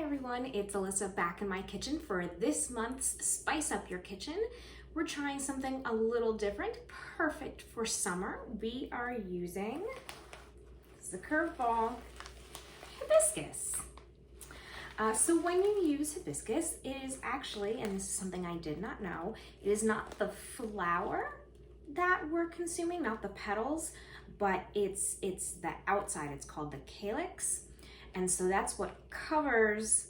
everyone, it's Alyssa back in my kitchen for this month's Spice Up Your Kitchen. We're trying something a little different, perfect for summer. We are using, this is a curveball, hibiscus. So when you use hibiscus, it is actually, and this is something I did not know, it is not the flower that we're consuming, not the petals, but it's the outside. It's called the calyx. And so that's what covers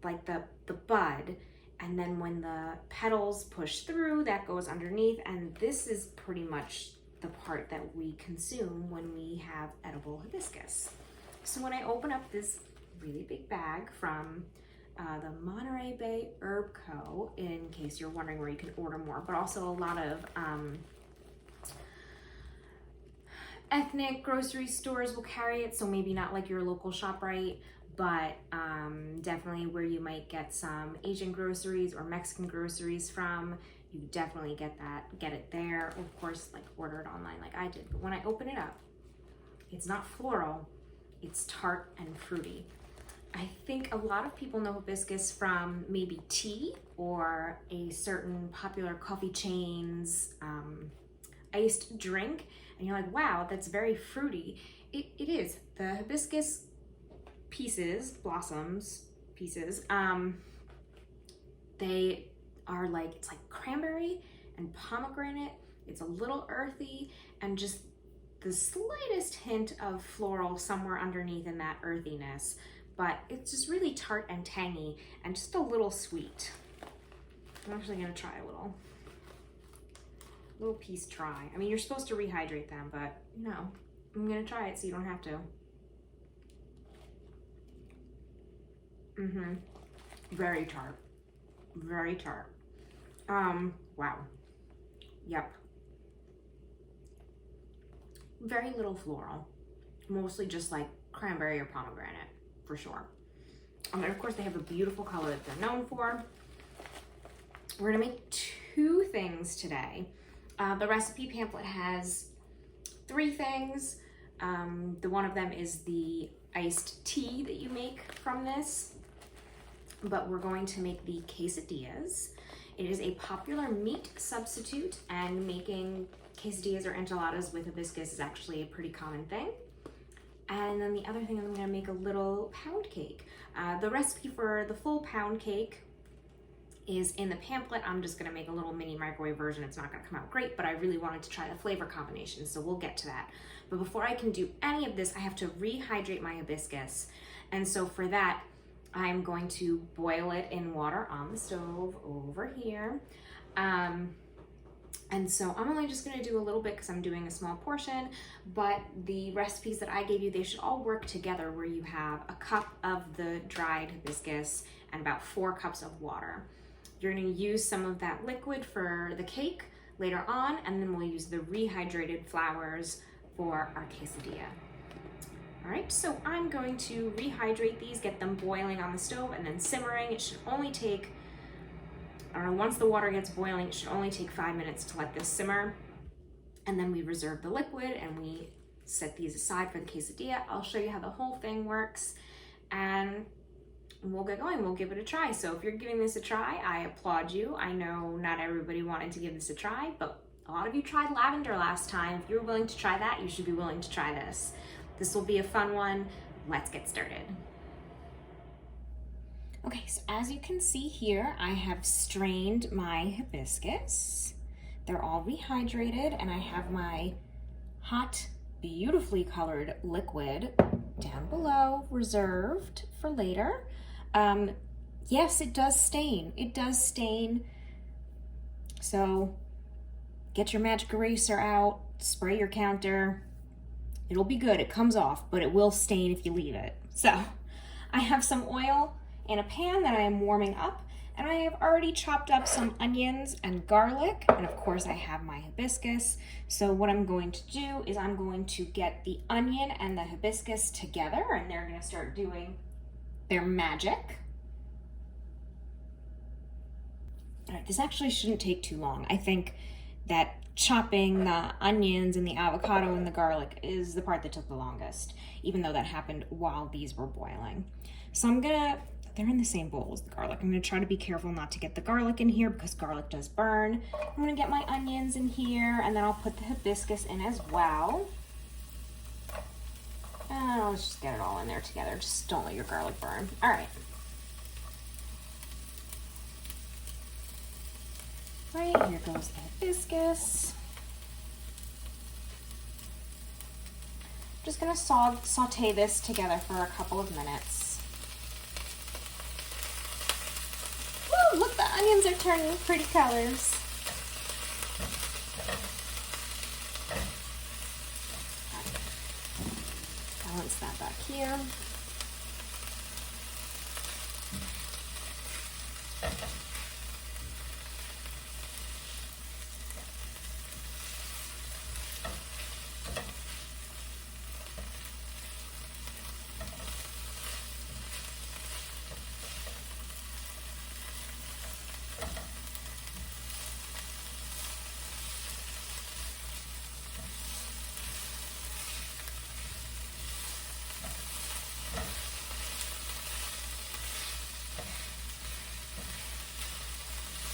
like the bud. And then when the petals push through, that goes underneath. And this is pretty much the part that we consume when we have edible hibiscus. So when I open up this really big bag from the Monterey Bay Herb Co., in case you're wondering where you can order more, but also a lot of ethnic grocery stores will carry it, so maybe not like your local ShopRite, but definitely where you might get some Asian groceries or Mexican groceries from, you definitely get it there. Or of course, like order it online like I did. But when I open it up, it's not floral, it's tart and fruity. I think a lot of people know hibiscus from maybe tea or a certain popular coffee chain's iced drink, and you're like, wow, that's very fruity. It is. The hibiscus blossoms pieces, they are like, it's like cranberry and pomegranate. It's a little earthy and just the slightest hint of floral somewhere underneath in that earthiness, but it's just really tart and tangy and just a little sweet. I'm actually gonna try a little piece try. I mean, you're supposed to rehydrate them, but you know, I'm gonna try it so you don't have to. Very tart, very tart. Wow. Yep. Very little floral, mostly just like cranberry or pomegranate for sure. And of course they have a beautiful color that they're known for. We're gonna make two things today. The recipe pamphlet has 3 things. The one of them is the iced tea that you make from this, but we're going to make the quesadillas. It is a popular meat substitute, and making quesadillas or enchiladas with hibiscus is actually a pretty common thing. And then the other thing is I'm gonna make a little pound cake. The recipe for the full pound cake is in the pamphlet. I'm just gonna make a little mini microwave version. It's not gonna come out great, but I really wanted to try the flavor combination, so we'll get to that. But before I can do any of this, I have to rehydrate my hibiscus. And so for that, I'm going to boil it in water on the stove over here. And so I'm only just gonna do a little bit because I'm doing a small portion, but the recipes that I gave you, they should all work together, where you have a cup of the dried hibiscus and about 4 cups of water. You're gonna use some of that liquid for the cake later on, and then we'll use the rehydrated flowers for our quesadilla. All right, so I'm going to rehydrate these, get them boiling on the stove and then simmering. It should only take, once the water gets boiling, it should only take 5 minutes to let this simmer. And then we reserve the liquid and we set these aside for the quesadilla. I'll show you how the whole thing works, and we'll get going. We'll give it a try. So if you're giving this a try, I applaud you. I know not everybody wanted to give this a try, but a lot of you tried lavender last time. If you were willing to try that, you should be willing to try this. This will be a fun one. Let's get started. Okay, so as you can see here, I have strained my hibiscus. They're all rehydrated, and I have my hot, beautifully colored liquid down below, reserved for later. Yes, it does stain. It does stain. So get your magic eraser out, spray your counter. It'll be good. It comes off, but it will stain if you leave it. So I have some oil in a pan that I am warming up, and I have already chopped up some onions and garlic, and of course I have my hibiscus. So what I'm going to do is I'm going to get the onion and the hibiscus together, and they're gonna start doing their magic. All right, this actually shouldn't take too long. I think that chopping the onions and the avocado and the garlic is the part that took the longest, even though that happened while these were boiling. So I'm gonna they're in the same bowl as the garlic. I'm gonna try to be careful not to get the garlic in here because garlic does burn. I'm gonna get my onions in here, and then I'll put the hibiscus in as well. And let's just get it all in there together. Just don't let your garlic burn. All right. Right, here goes the hibiscus. Just gonna saute this together for a couple of minutes. Woo, look, the onions are turning pretty colors. Balance that back here.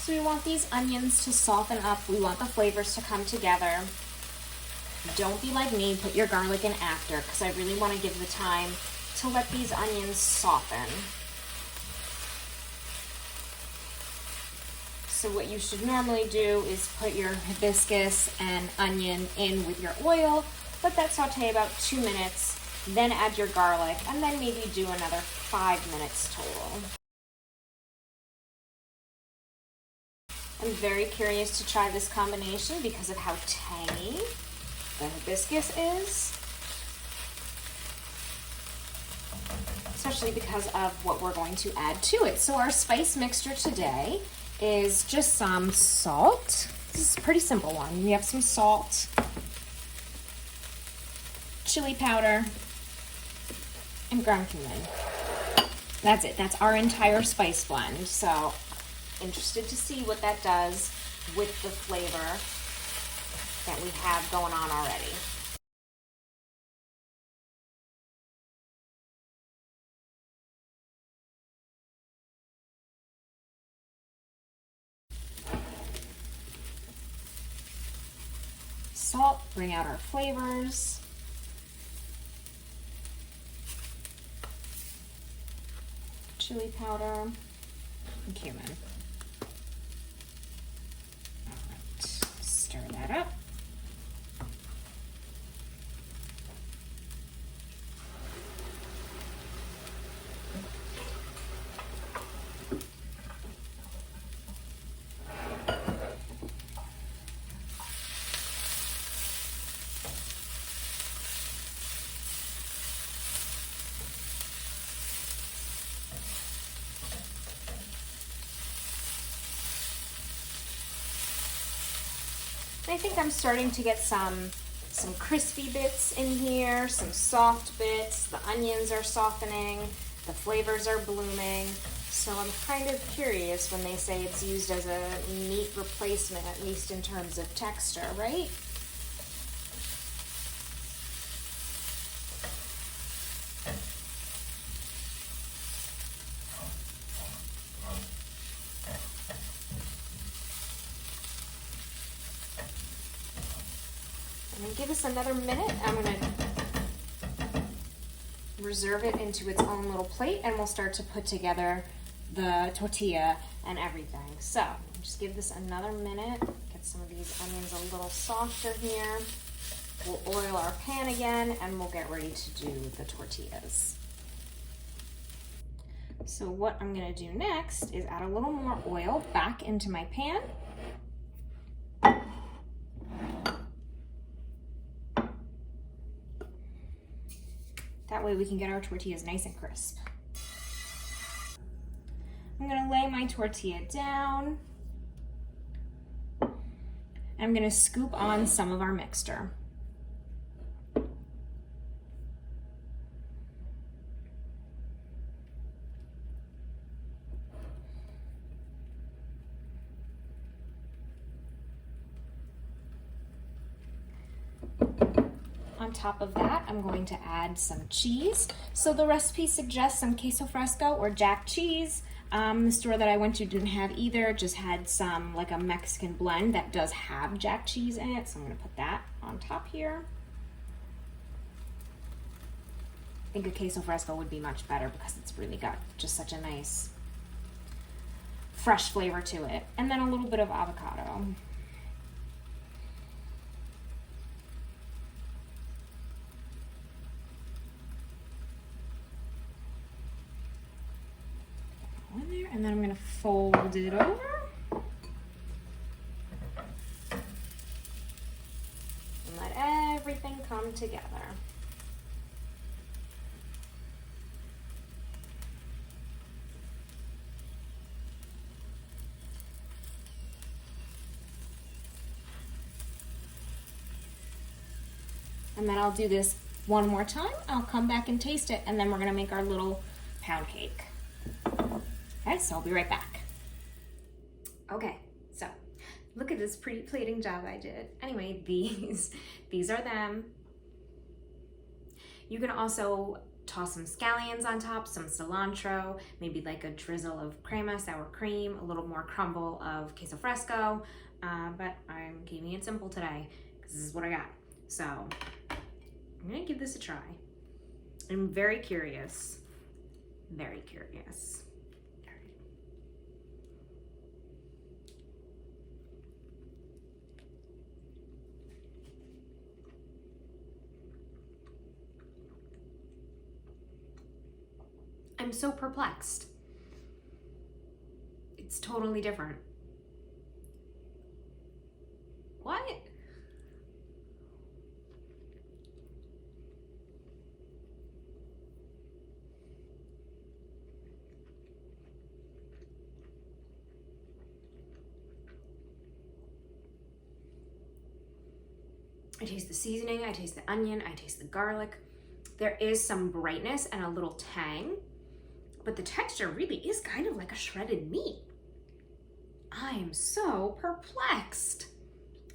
So we want these onions to soften up. We want the flavors to come together. Don't be like me, put your garlic in after, because I really want to give the time to let these onions soften. So what you should normally do is put your hibiscus and onion in with your oil, let that saute about 2 minutes, then add your garlic, and then maybe do another 5 minutes total. I'm very curious to try this combination because of how tangy the hibiscus is, especially because of what we're going to add to it. So our spice mixture today is just some salt. This is a pretty simple one. We have some salt, chili powder, and ground cumin. That's it. That's our entire spice blend. So interested to see what that does with the flavor that we have going on already. Salt, bring out our flavors. Chili powder and cumin. Stir that up. I think I'm starting to get some crispy bits in here, some soft bits. The onions are softening, the flavors are blooming. So I'm kind of curious when they say it's used as a meat replacement, at least in terms of texture, right? Give us another minute. I'm going to reserve it into its own little plate, and we'll start to put together the tortilla and everything. So just give this another minute, get some of these onions a little softer here. We'll oil our pan again, and we'll get ready to do the tortillas. So what I'm going to do next is add a little more oil back into my pan. That way we can get our tortillas nice and crisp. I'm gonna lay my tortilla down. I'm gonna scoop on some of our mixture. On on top of that, I'm going to add some cheese. So the recipe suggests some queso fresco or jack cheese. The store that I went to didn't have either, just had some, like a Mexican blend that does have jack cheese in it. So I'm gonna put that on top here. I think a queso fresco would be much better because it's really got just such a nice fresh flavor to it. And then a little bit of avocado. In there, and then I'm going to fold it over. And let everything come together. And then I'll do this one more time. I'll come back and taste it, and then we're gonna make our little pound cake. Okay, so I'll be right back. Okay, so look at this pretty plating job I did. Anyway, these are them. You can also toss some scallions on top, some cilantro, maybe like a drizzle of crema, sour cream, a little more crumble of queso fresco, but I'm keeping it simple today because this is what I got. So I'm gonna give this a try. I'm very curious, very curious. I'm so perplexed. It's totally different. What? I taste the seasoning, I taste the onion, I taste the garlic. There is some brightness and a little tang, but the texture really is kind of like a shredded meat. I am so perplexed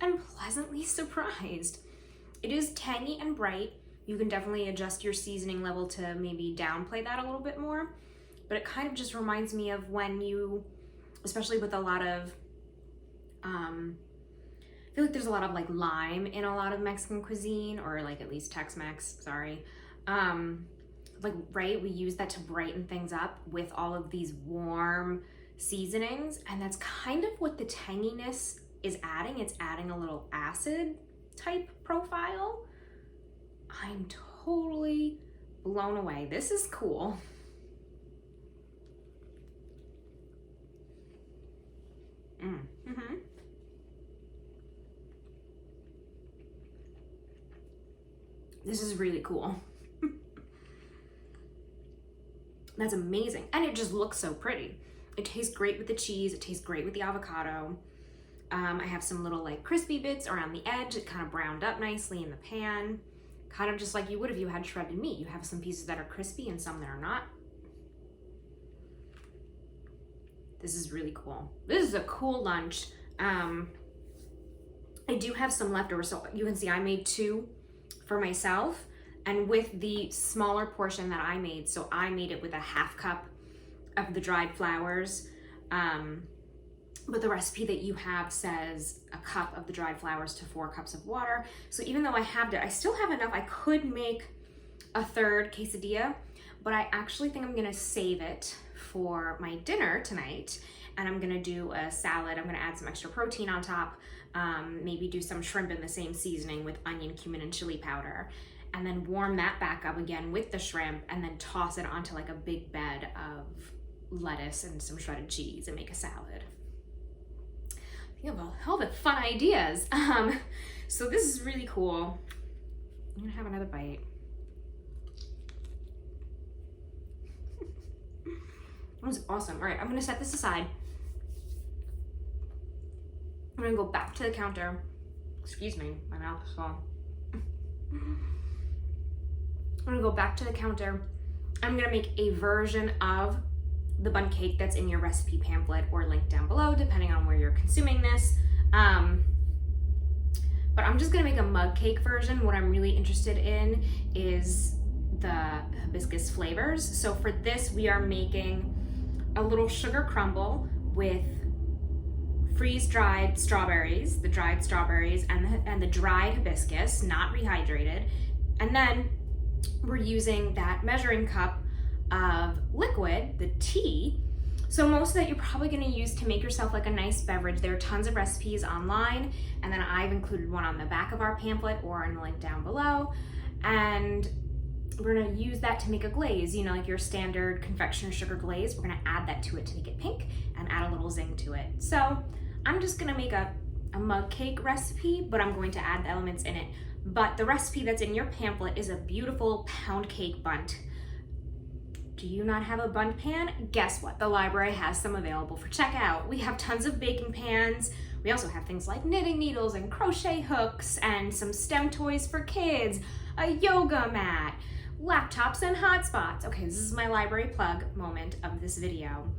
and pleasantly surprised. It is tangy and bright. You can definitely adjust your seasoning level to maybe downplay that a little bit more, but it kind of just reminds me of when you, especially with a lot of, I feel like there's a lot of like lime in a lot of Mexican cuisine, or like at least Tex-Mex, sorry. Like, right, we use that to brighten things up with all of these warm seasonings, and that's kind of what the tanginess is adding. It's adding a little acid type profile. I'm totally blown away. This is cool. This is really cool. That's amazing. And it just looks so pretty. It tastes great with the cheese. It tastes great with the avocado. I have some little like crispy bits around the edge. It kind of browned up nicely in the pan. Kind of just like you would if you had shredded meat. You have some pieces that are crispy and some that are not. This is really cool. This is a cool lunch. I do have some leftover, so you can see I made 2 for myself. And with the smaller portion that I made, so I made it with a 1/2 cup of the dried flowers, but the recipe that you have says a cup of the dried flowers to 4 cups of water. So even though I halved it, I still have enough. I could make a 3rd quesadilla, but I actually think I'm gonna save it for my dinner tonight, and I'm gonna do a salad. I'm gonna add some extra protein on top, maybe do some shrimp in the same seasoning with onion, cumin, and chili powder, and then warm that back up again with the shrimp, and then toss it onto like a big bed of lettuce and some shredded cheese and make a salad. Think about all the fun ideas. So this is really cool. I'm gonna have another bite. That was awesome. All right, I'm gonna set this aside. I'm gonna go back to the counter. Excuse me, my mouth is full. I'm gonna go back to the counter. I'm gonna make a version of the bun cake that's in your recipe pamphlet or link down below, depending on where you're consuming this. But but I'm just gonna make a mug cake version. What I'm really interested in is the hibiscus flavors. So for this, we are making a little sugar crumble with freeze-dried strawberries, the dried strawberries and the dried hibiscus, not rehydrated. And then we're using that measuring cup of liquid, the tea. So most of that you're probably gonna use to make yourself like a nice beverage. There are tons of recipes online, and then I've included one on the back of our pamphlet or in the link down below. And we're gonna use that to make a glaze, you know, like your standard confectioner sugar glaze. We're gonna add that to it to make it pink and add a little zing to it. So I'm just gonna make a mug cake recipe, but I'm going to add the elements in it. But the recipe that's in your pamphlet is a beautiful pound cake bundt. Do you not have a bundt pan? Guess what? The library has some available for checkout. We have tons of baking pans. We also have things like knitting needles and crochet hooks and some STEM toys for kids, a yoga mat, laptops and hotspots. Okay, this is my library plug moment of this video.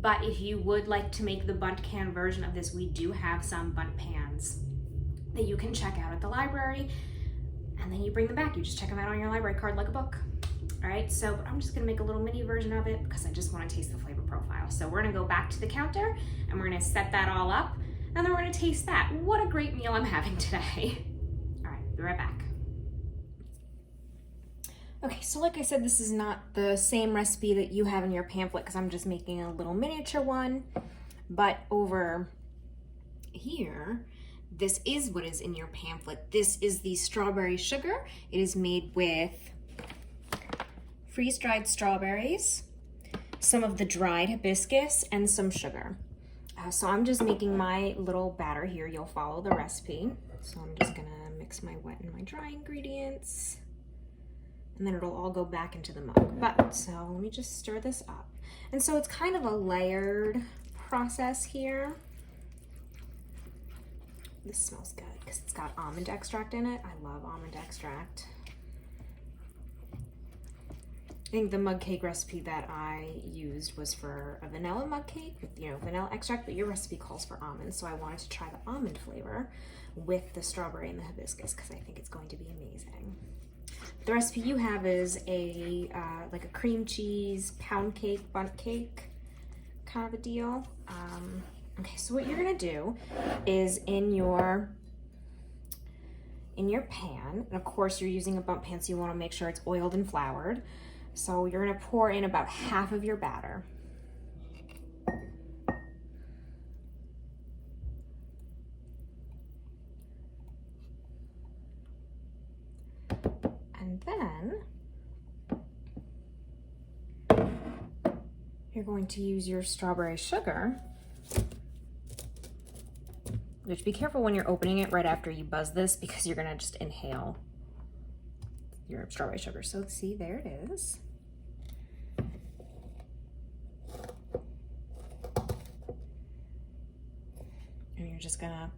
But if you would like to make the bundt can version of this, we do have some bundt pans that you can check out at the library, and then you bring them back. You just check them out on your library card like a book. All right, so I'm just gonna make a little mini version of it because I just wanna taste the flavor profile. So we're gonna go back to the counter and we're gonna set that all up, and then we're gonna taste that. What a great meal I'm having today. All right, be right back. Okay, so like I said, this is not the same recipe that you have in your pamphlet because I'm just making a little miniature one. But over here, this is what is in your pamphlet. This is the strawberry sugar. It is made with freeze-dried strawberries, some of the dried hibiscus, and some sugar. So I'm just making my little batter here. You'll follow the recipe. So I'm just gonna mix my wet and my dry ingredients, and then it'll all go back into the mug. But so let me just stir this up. And so it's kind of a layered process here. This smells good because it's got almond extract in it. I love almond extract. I think the mug cake recipe that I used was for a vanilla mug cake with, you know, vanilla extract, but your recipe calls for almonds, so I wanted to try the almond flavor with the strawberry and the hibiscus because I think it's going to be amazing. The recipe you have is a like a cream cheese pound cake, bundt cake kind of a deal. Okay, so what you're gonna do is in your pan, and of course you're using a bundt pan, so you wanna make sure it's oiled and floured. So you're gonna pour in about half of your batter. And then you're going to use your strawberry sugar, which be careful when you're opening it right after you buzz this because you're gonna just inhale your strawberry sugar. So see, there it is. And you're just gonna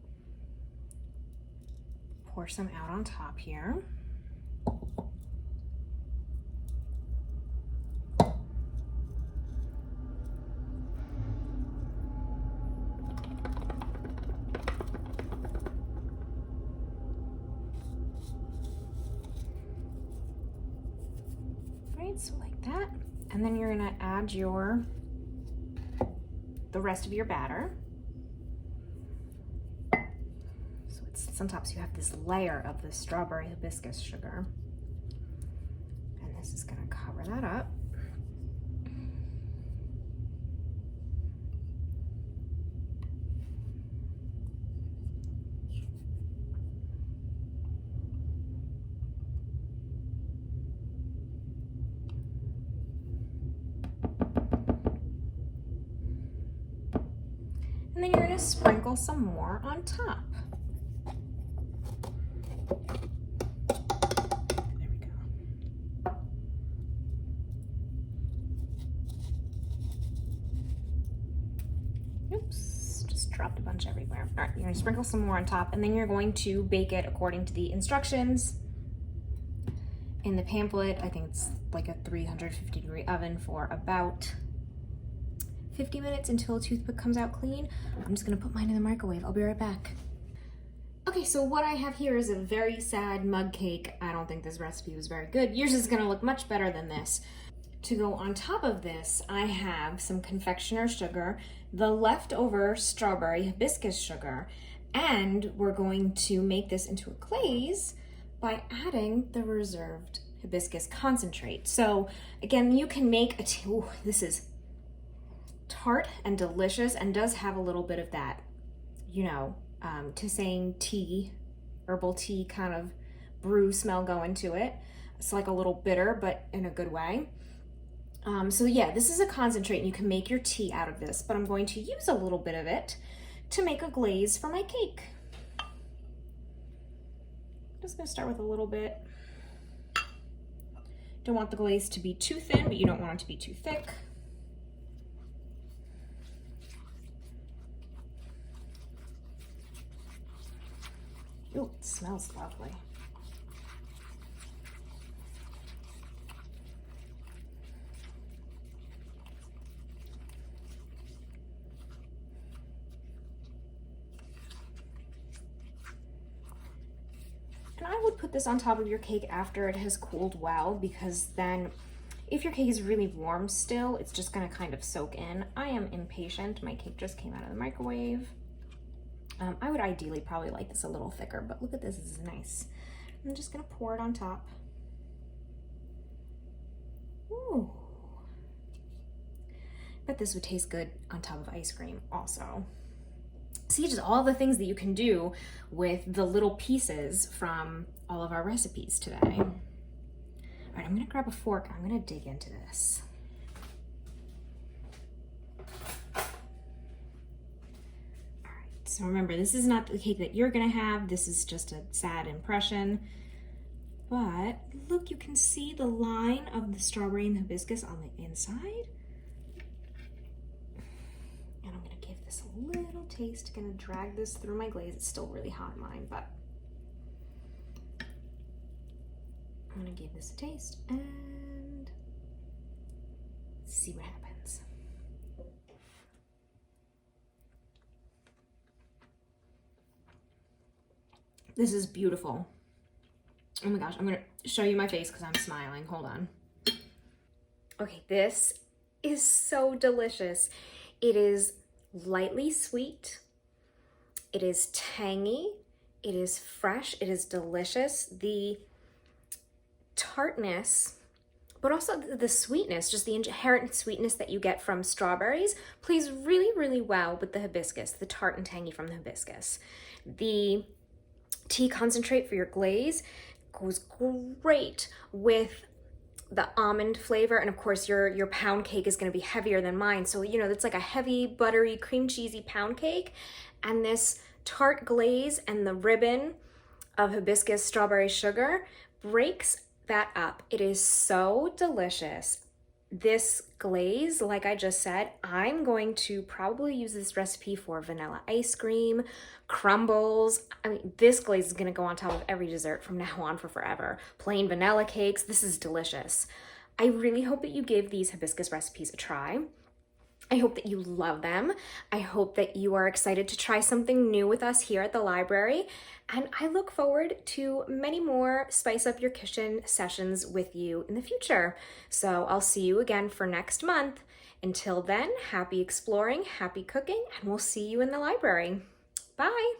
pour some out on top here. So like that, and then you're gonna add the rest of your batter. So it sits on top, so you have this layer of the strawberry hibiscus sugar, and this is gonna cover that up. And then you're gonna sprinkle some more on top. There we go. Oops, just dropped a bunch everywhere. All right, you're gonna sprinkle some more on top, and then you're going to bake it according to the instructions in the pamphlet. I think it's like a 350-degree oven for about 50 minutes until a toothpick comes out clean. I'm just gonna put mine in the microwave. I'll be right back. Okay, so what I have here is a very sad mug cake. I don't think this recipe was very good. Yours is gonna look much better than this. To go on top of this, I have some confectioner sugar, the leftover strawberry hibiscus sugar, and we're going to make this into a glaze by adding the reserved hibiscus concentrate. So again, you can make this is tart and delicious and does have a little bit of that, tisane tea, herbal tea kind of brew smell going to it. It's like a little bitter, but in a good way. So yeah, this is a concentrate and you can make your tea out of this, but I'm going to use a little bit of it to make a glaze for my cake. I'm just gonna start with a little bit. Don't want the glaze to be too thin, but you don't want it to be too thick. Ooh, it smells lovely. And I would put this on top of your cake after it has cooled well, because then if your cake is really warm still, it's just gonna kind of soak in. I am impatient. My cake just came out of the microwave. I would ideally probably like this a little thicker, but look at this, this is nice. I'm just gonna pour it on top. Ooh. Bet this would taste good on top of ice cream also. See, just all the things that you can do with the little pieces from all of our recipes today. All right, I'm gonna grab a fork. I'm gonna dig into this. So remember, this is not the cake that you're gonna have. This is just a sad impression. But look, you can see the line of the strawberry and the hibiscus on the inside. And I'm gonna give this a little taste. Gonna drag this through my glaze. It's still really hot in mine, but I'm gonna give this a taste and see what happens. This is beautiful. Oh my gosh, I'm gonna show you my face because I'm smiling. Hold on. Okay, this is so delicious. It is lightly sweet. It is tangy. It is fresh. It is delicious. The tartness, but also the sweetness, just the inherent sweetness that you get from strawberries, plays really, really well with the hibiscus, the tart and tangy from the hibiscus. The tea concentrate for your glaze goes great with the almond flavor, and of course your pound cake is going to be heavier than mine, so it's like a heavy buttery cream cheesy pound cake, and this tart glaze and the ribbon of hibiscus strawberry sugar breaks that up. It is so delicious. This glaze, like I just said, I'm going to probably use this recipe for vanilla ice cream, crumbles. I mean, this glaze is going to go on top of every dessert from now on for forever. Plain vanilla cakes. This is delicious. I really hope that you give these hibiscus recipes a try. I hope that you love them. I hope that you are excited to try something new with us here at the library. And I look forward to many more Spice Up Your Kitchen sessions with you in the future. So I'll see you again for next month. Until then, happy exploring, happy cooking, and we'll see you in the library. Bye.